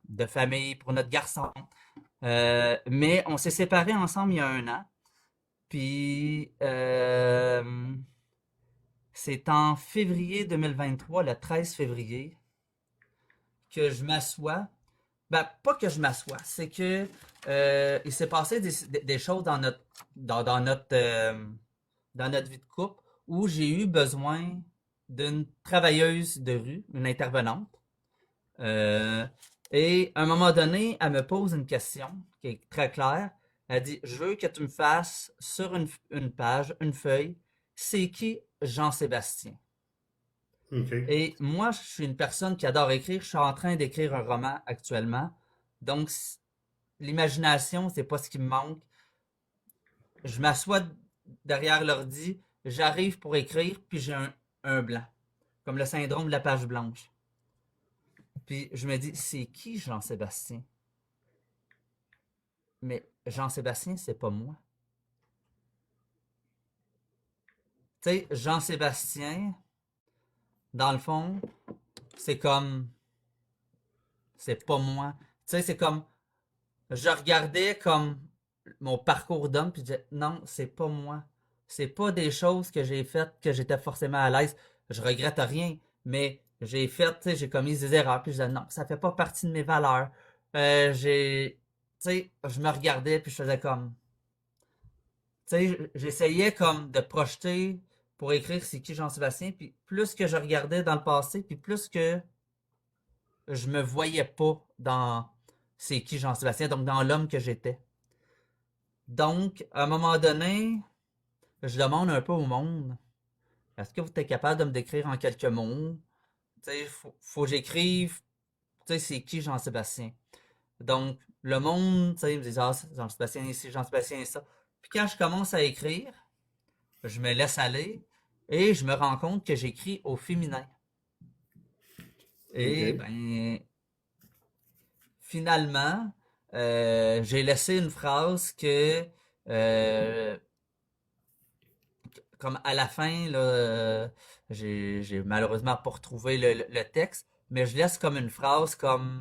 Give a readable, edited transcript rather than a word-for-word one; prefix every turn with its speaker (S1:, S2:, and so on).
S1: de famille pour notre garçon. Mais on s'est séparés ensemble il y a 1 an. Puis c'est en février 2023, le 13 février, que je m'assois. Ben, pas que je m'assois, c'est que il s'est passé des choses dans notre vie de couple où j'ai eu besoin d'une travailleuse de rue, une intervenante. Euh, et à un moment donné, elle me pose une question qui est très claire. Elle dit, je veux que tu me fasses sur une page, une feuille, c'est qui Jean-Sébastien?
S2: OK.
S1: Et moi, je suis une personne qui adore écrire. Je suis en train d'écrire un roman actuellement. Donc, l'imagination, c'est pas ce qui me manque. Je m'assois derrière l'ordi, j'arrive pour écrire, puis j'ai un blanc. Comme le syndrome de la page blanche. Puis je me dis, c'est qui Jean-Sébastien? Mais Jean-Sébastien, c'est pas moi. Tu sais, Jean-Sébastien, dans le fond, c'est comme, c'est pas moi. Tu sais, c'est comme, je regardais comme mon parcours d'homme, puis je disais, non, c'est pas moi. C'est pas des choses que j'ai faites que j'étais forcément à l'aise. Je regrette rien, mais j'ai fait, tu sais, j'ai commis des erreurs, puis je disais, non, ça fait pas partie de mes valeurs. Tu sais, je me regardais, puis je faisais comme, tu sais, j'essayais comme de projeter pour écrire c'est qui Jean-Sébastien, puis plus que je regardais dans le passé, puis plus que je me voyais pas dans c'est qui Jean-Sébastien, donc dans l'homme que j'étais. Donc, à un moment donné, je demande un peu au monde, est-ce que vous êtes capable de me décrire en quelques mots? Tu sais, faut que j'écrive, tu sais, c'est qui Jean-Sébastien? Donc, le monde, tu sais, ils me disent, ah, Jean-Sébastien ici, Jean-Sébastien ça. Puis quand je commence à écrire, je me laisse aller et je me rends compte que j'écris au féminin. Et
S2: OK.
S1: ben, finalement, j'ai laissé une phrase que, euh, comme à la fin, là, j'ai malheureusement pas retrouvé le texte, mais je laisse comme une phrase comme